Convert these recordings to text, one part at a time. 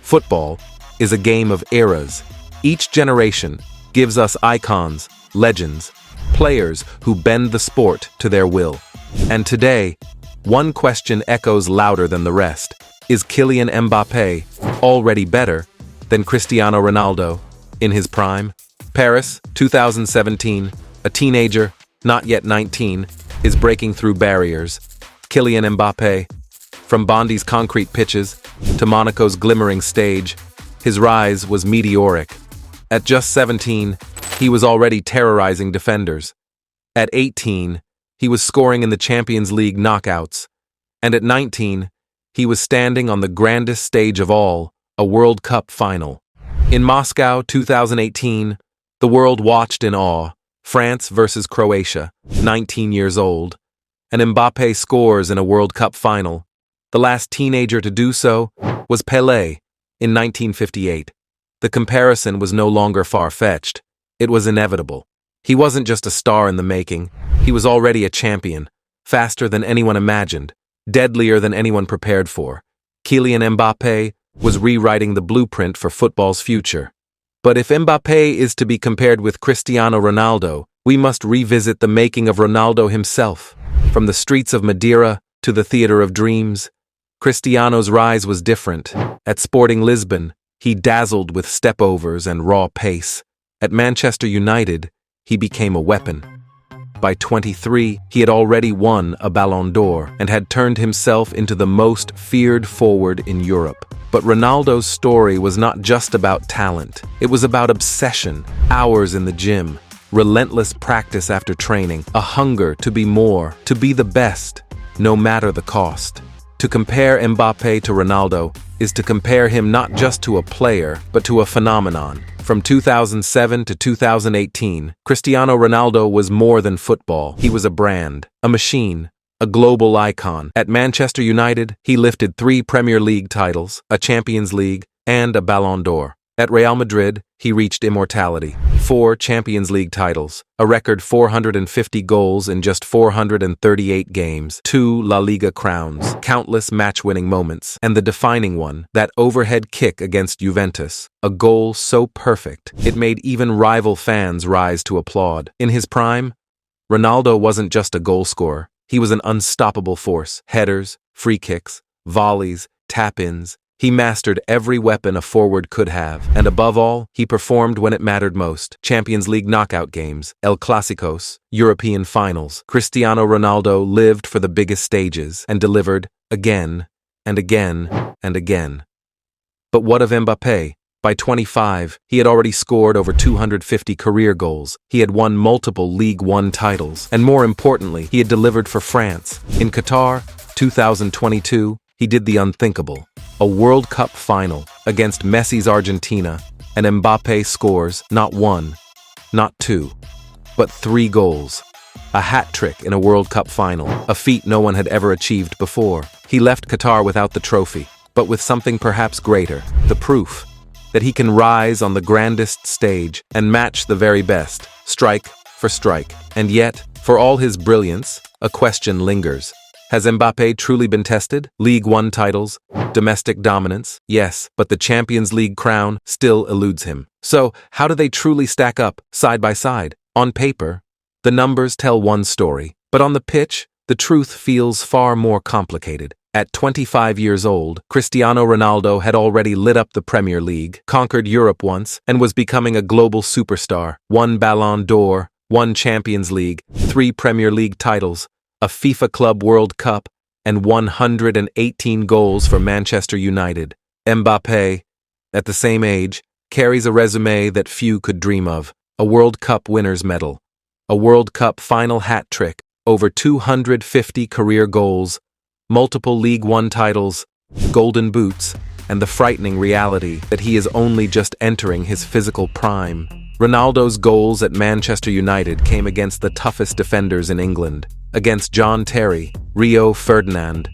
Football is a game of eras. Each generation gives us icons, legends, players who bend the sport to their will. And today, one question echoes louder than the rest. Is Kylian Mbappé already better than Cristiano Ronaldo in his prime? Paris, 2017, a teenager, not yet 19, is breaking through barriers. Kylian Mbappé, from Bondi's concrete pitches to Monaco's glimmering stage, his rise was meteoric. At just 17, he was already terrorizing defenders. At 18, he was scoring in the Champions League knockouts. And at 19, he was standing on the grandest stage of all, a World Cup final. In Moscow, 2018, the world watched in awe. France versus Croatia, 19 years old. And Mbappé scores in a World Cup final. The last teenager to do so was Pelé in 1958. The comparison was no longer far-fetched. It was inevitable. He wasn't just a star in the making. He was already a champion, faster than anyone imagined, deadlier than anyone prepared for. Kylian Mbappé was rewriting the blueprint for football's future. But if Mbappé is to be compared with Cristiano Ronaldo, we must revisit the making of Ronaldo himself. From the streets of Madeira to the theater of dreams, Cristiano's rise was different. At Sporting Lisbon, he dazzled with stepovers and raw pace. At Manchester United, he became a weapon. By 23, he had already won a Ballon d'Or and had turned himself into the most feared forward in Europe. But Ronaldo's story was not just about talent. It was about obsession, hours in the gym, relentless practice after training, a hunger to be more, to be the best, no matter the cost. To compare Mbappé to Ronaldo is to compare him not just to a player, but to a phenomenon. From 2007 to 2018, Cristiano Ronaldo was more than football. He was a brand, a machine, a global icon. At Manchester United, he lifted 3 Premier League titles, a Champions League, and a Ballon d'Or. At Real Madrid, he reached immortality. 4 Champions League titles, a record 450 goals in just 438 games, 2 La Liga crowns, countless match-winning moments, and the defining one, that overhead kick against Juventus, a goal so perfect, it made even rival fans rise to applaud. In his prime, Ronaldo wasn't just a goal scorer, he was an unstoppable force. Headers, free kicks, volleys, tap-ins. He mastered every weapon a forward could have, and above all, he performed when it mattered most. Champions League knockout games, El Clásicos, European finals. Cristiano Ronaldo lived for the biggest stages and delivered again and again and again. But what of Mbappé? By 25, he had already scored over 250 career goals. He had won multiple Ligue 1 titles, and more importantly, he had delivered for France. In Qatar, 2022, he did the unthinkable. A World Cup final against Messi's Argentina, and Mbappé scores not 1, not 2, but 3 goals. A hat-trick in a World Cup final, a feat no one had ever achieved before. He left Qatar without the trophy, but with something perhaps greater, the proof that he can rise on the grandest stage and match the very best, strike for strike. And yet, for all his brilliance, a question lingers. Has Mbappé truly been tested? Ligue 1 titles, domestic dominance, yes, but the Champions League crown still eludes him. So, how do they truly stack up, side by side? On paper, the numbers tell one story, but on the pitch, the truth feels far more complicated. At 25 years old, Cristiano Ronaldo had already lit up the Premier League, conquered Europe once, and was becoming a global superstar. 1 Ballon d'Or, 1 Champions League, 3 Premier League titles, a FIFA Club World Cup, and 118 goals for Manchester United. Mbappé, at the same age, carries a resume that few could dream of. A World Cup winner's medal, a World Cup final hat-trick, over 250 career goals, multiple Ligue 1 titles, golden boots, and the frightening reality that he is only just entering his physical prime. Ronaldo's goals at Manchester United came against the toughest defenders in England. Against John Terry, Rio Ferdinand,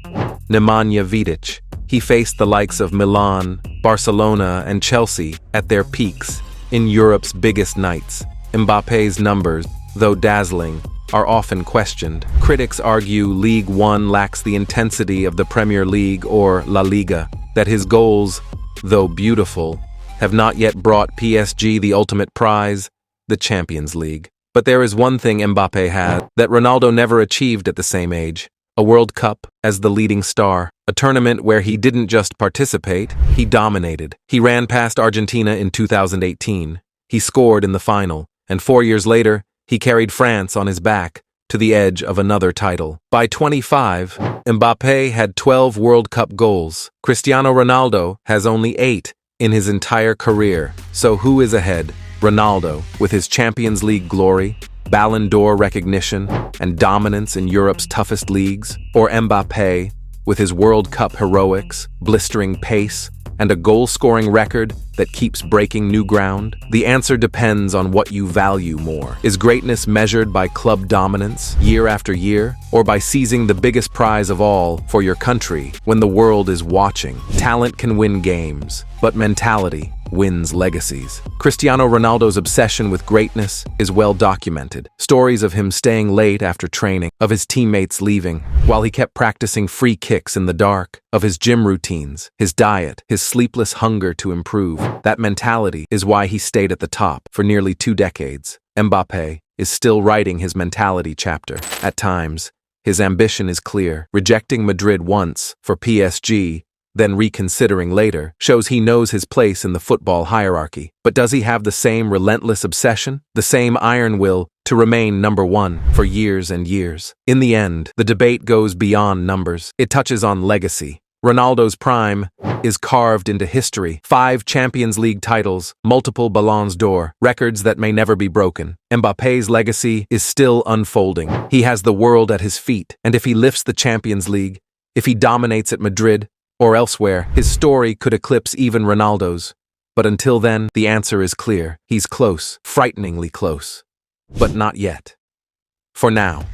Nemanja Vidic, he faced the likes of Milan, Barcelona, and Chelsea at their peaks in Europe's biggest nights. Mbappé's numbers, though dazzling, are often questioned. Critics argue Ligue 1 lacks the intensity of the Premier League or La Liga, that his goals though beautiful, have not yet brought PSG the ultimate prize, the Champions League. But there is one thing Mbappé had that Ronaldo never achieved at the same age: a World Cup as the leading star, a tournament where he didn't just participate, he dominated. He ran past Argentina in 2018, he scored in the final, and 4 years later, he carried France on his back to the edge of another title. By 25, Mbappé had 12 World Cup goals. Cristiano Ronaldo has only 8 in his entire career. So who is ahead? Ronaldo, with his Champions League glory, Ballon d'Or recognition, and dominance in Europe's toughest leagues? Or Mbappé, with his World Cup heroics, blistering pace, and a goal-scoring record that keeps breaking new ground? The answer depends on what you value more. Is greatness measured by club dominance, year after year, or by seizing the biggest prize of all for your country when the world is watching? Talent can win games, but mentality wins legacies. Cristiano Ronaldo's obsession with greatness is well documented. Stories of him staying late after training, of his teammates leaving, while he kept practicing free kicks in the dark, of his gym routines, his diet, his sleepless hunger to improve. That mentality is why he stayed at the top for nearly 2 decades. Mbappé is still writing his mentality chapter. At times, his ambition is clear. Rejecting Madrid once for PSG, then reconsidering later, shows he knows his place in the football hierarchy. But does he have the same relentless obsession, the same iron will to remain number one for years and years? In the end, the debate goes beyond numbers. It touches on legacy. Ronaldo's prime is carved into history. 5 Champions League titles, multiple Ballons d'Or, records that may never be broken. Mbappé's legacy is still unfolding. He has the world at his feet, and if he lifts the Champions League, if he dominates at Madrid, or elsewhere, his story could eclipse even Ronaldo's. But until then, the answer is clear. He's close, frighteningly close. But not yet. For now,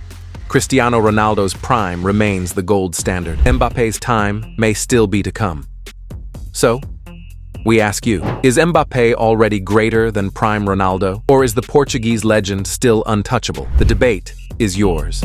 Cristiano Ronaldo's prime remains the gold standard. Mbappé's time may still be to come. So, we ask you, is Mbappé already greater than prime Ronaldo? Or is the Portuguese legend still untouchable? The debate is yours.